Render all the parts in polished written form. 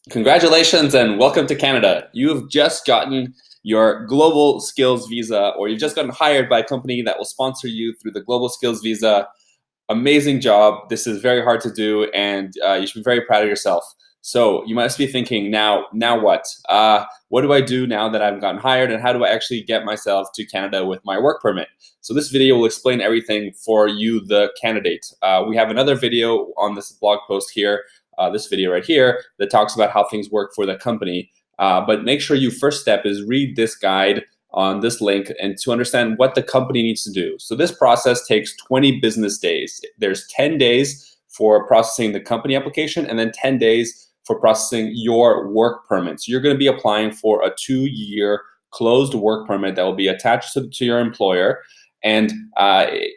Congratulations and welcome to Canada. You've just gotten your Global Skills Visa, or you've just gotten hired by a company that will sponsor you through the Global Skills Visa. Amazing job. This is very hard to do, and you should be very proud of yourself. So you must be thinking, now what? What do I do now that I've gotten hired, and how do I actually get myself to Canada with my work permit? So this video will explain everything for you, the candidate. We have another video on this blog post here, this video right here, that talks about how things work for the company. But make sure you first step is read this guide on this link and to understand what the company needs to do. So this process takes 20 business days. There's 10 days for processing the company application and then 10 days for processing your work permit. So you're going to be applying for a 2-year closed work permit that will be attached to your employer, and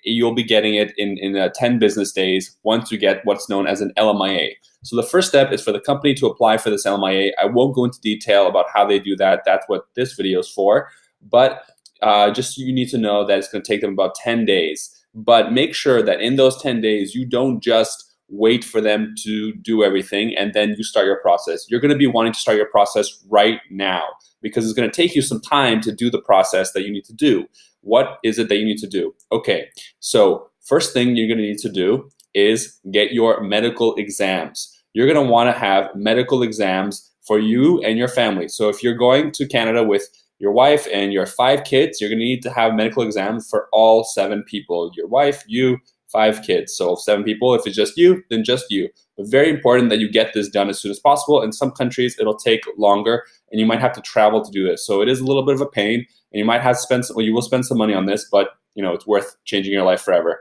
you'll be getting it in 10 business days once you get what's known as an LMIA. So the first step is for the company to apply for this LMIA. I won't go into detail about how they do that. That's what this video is for. But just you need to know that it's going to take them about 10 days. But make sure that in those 10 days, you don't just wait for them to do everything and then you start your process. You're going to be wanting to start your process right now because it's going to take you some time to do the process that you need to do. What is it that you need to do? Okay, so first thing you're going to need to do is get your medical exams. You're going to want to have medical exams for you and your family. So if you're going to Canada with your wife and your 5 kids, you're going to need to have medical exams for all 7 people. Your wife, you, 5 kids. So 7 people. If it's just you, then just you. But very important that you get this done as soon as possible. In some countries, it'll take longer, and you might have to travel to do this. So it is a little bit of a pain, and you might have to spend, well, you will spend some money on this, but it's worth changing your life forever.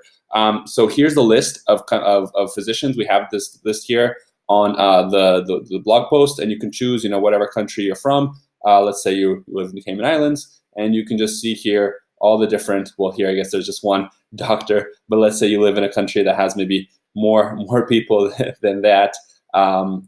So here's the list of physicians. We have this list here on the blog post, and you can choose whatever country you're from. Let's say you live in the Cayman Islands, and you can just see here all the different, well, here I guess there's just one doctor, but let's say you live in a country that has maybe more people than that. We'll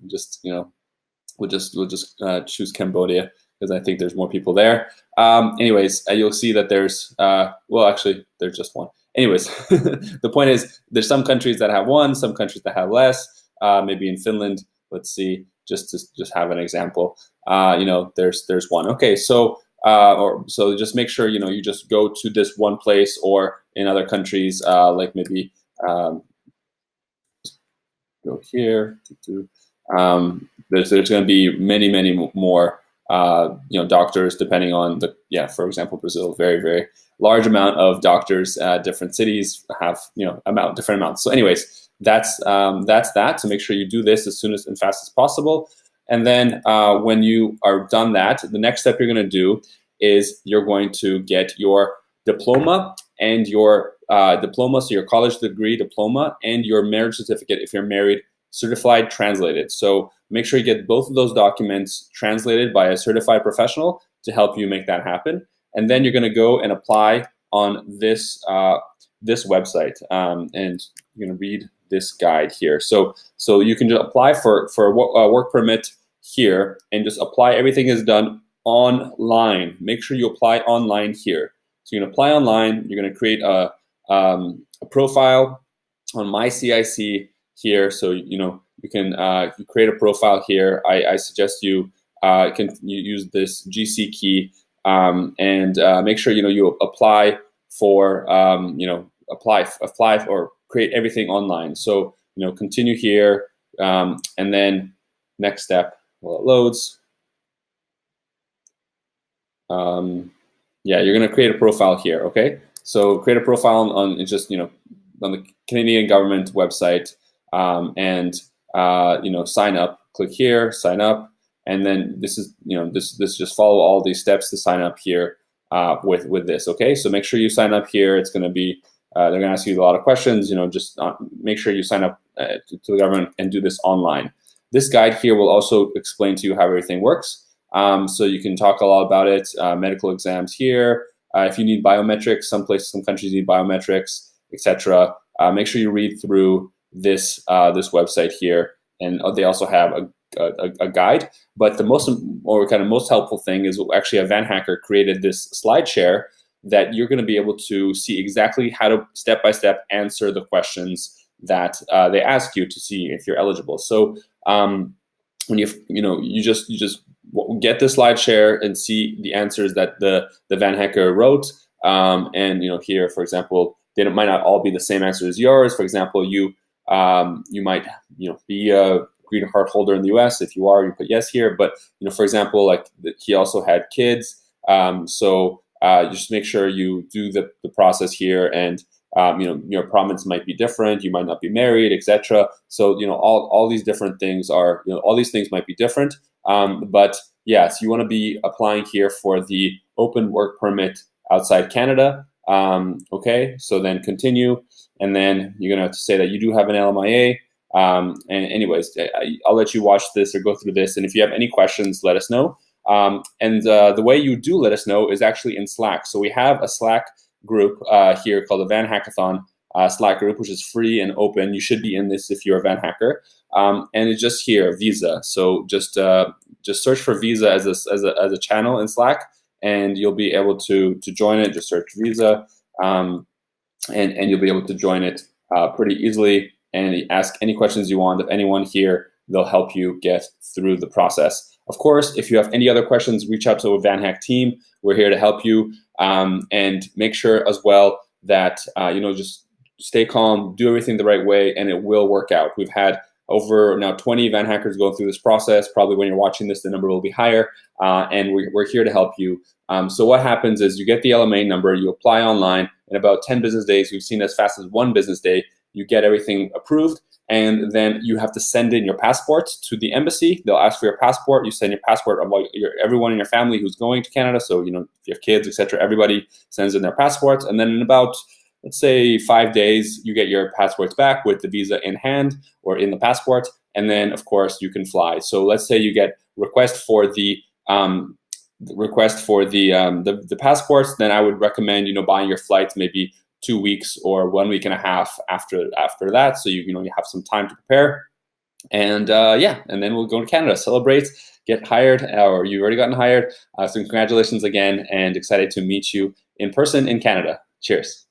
just choose Cambodia because I think there's more people there. Anyways, you'll see that there's, well, actually, there's just one. Anyways, the point is there's some countries that have one, some countries that have less. Maybe in Finland, let's see, just have an example. There's one. Okay, so so just make sure you just go to this one place, or in other countries, like maybe go here. There's going to be many more doctors depending on for example, Brazil, very very large amount of doctors. Different cities have different amounts. So anyways, that's that. So make sure you do this as soon as and fast as possible. And then when you are done that, the next step you're going to do is you're going to get your diploma and your diploma, so your college degree diploma, and your marriage certificate if you're married, certified, translated. So make sure you get both of those documents translated by a certified professional to help you make that happen. And then you're going to go and apply on this website, and you're going to read this guide here. So you can just apply for a work permit here, and just apply. Everything is done online. Make sure you apply online here. So you're going to apply online. You're going to create a profile on MyCIC here. So you can create a profile here. I suggest you use this GC key, and make sure you apply for apply or create everything online. So continue here, and then next step while it loads. You're going to create a profile here. Okay, so create a profile on just on the Canadian government website, and sign up. Click here, sign up, and then this is this just follow all these steps to sign up here with this. Okay, so make sure you sign up here. It's going to be they're going to ask you a lot of questions. Just make sure you sign up to the government and do this online. This guide here will also explain to you how everything works. So you can talk a lot about it. Medical exams here. If you need biometrics, some countries need biometrics, etc. Make sure you read through this website here, and they also have a guide. But the most helpful thing is actually a Van Hacker created this slide share that you're going to be able to see exactly how to step by step answer the questions that they ask you to see if you're eligible. So when you just get the SlideShare and see the answers that the Van Hacker wrote. And here, for example, they might not all be the same answer as yours. For example, you might be a green card holder in the U.S. If you are, you put yes here. But for example, like he also had kids, so just make sure you do the process here. And your province might be different. You might not be married, etc. So all these different things are all these things might be different. But yes, you want to be applying here for the open work permit outside Canada. Okay, so then continue, and then you're gonna have to say that you do have an LMIA. And anyways, I'll let you watch this or go through this, and if you have any questions, let us know. And the way you do let us know is actually in Slack. So we have a Slack group here called the Van Hackathon Slack group, which is free and open. You should be in this if you're a Van Hacker. And it's just here, Visa. So just search for Visa as a channel in Slack, and you'll be able to join it. Just search Visa, and you'll be able to join it pretty easily. And ask any questions you want of anyone here. They'll help you get through the process. Of course, if you have any other questions, reach out to a VanHack team. We're here to help you, and make sure as well that just stay calm, do everything the right way, and it will work out. We've had over now 20 Van Hackers go through this process. Probably when you're watching this, the number will be higher, and we're here to help you. So what happens is you get the LMA number, you apply online. In about 10 business days, we've seen as fast as 1 business day, you get everything approved, and then you have to send in your passport to the embassy. They'll ask for your passport. You send your passport of everyone in your family who's going to Canada. So, if you have kids, etc., everybody sends in their passports. And then in about, let's say, 5 days, you get your passports back with the visa in hand or in the passport. And then, of course, you can fly. So let's say you get request for the passports. Then I would recommend, buying your flights maybe 2 weeks or 1 week and a half after that, so you have some time to prepare, and and then we'll go to Canada, celebrate, get hired, or you've already gotten hired. So congratulations again, and excited to meet you in person in Canada. Cheers.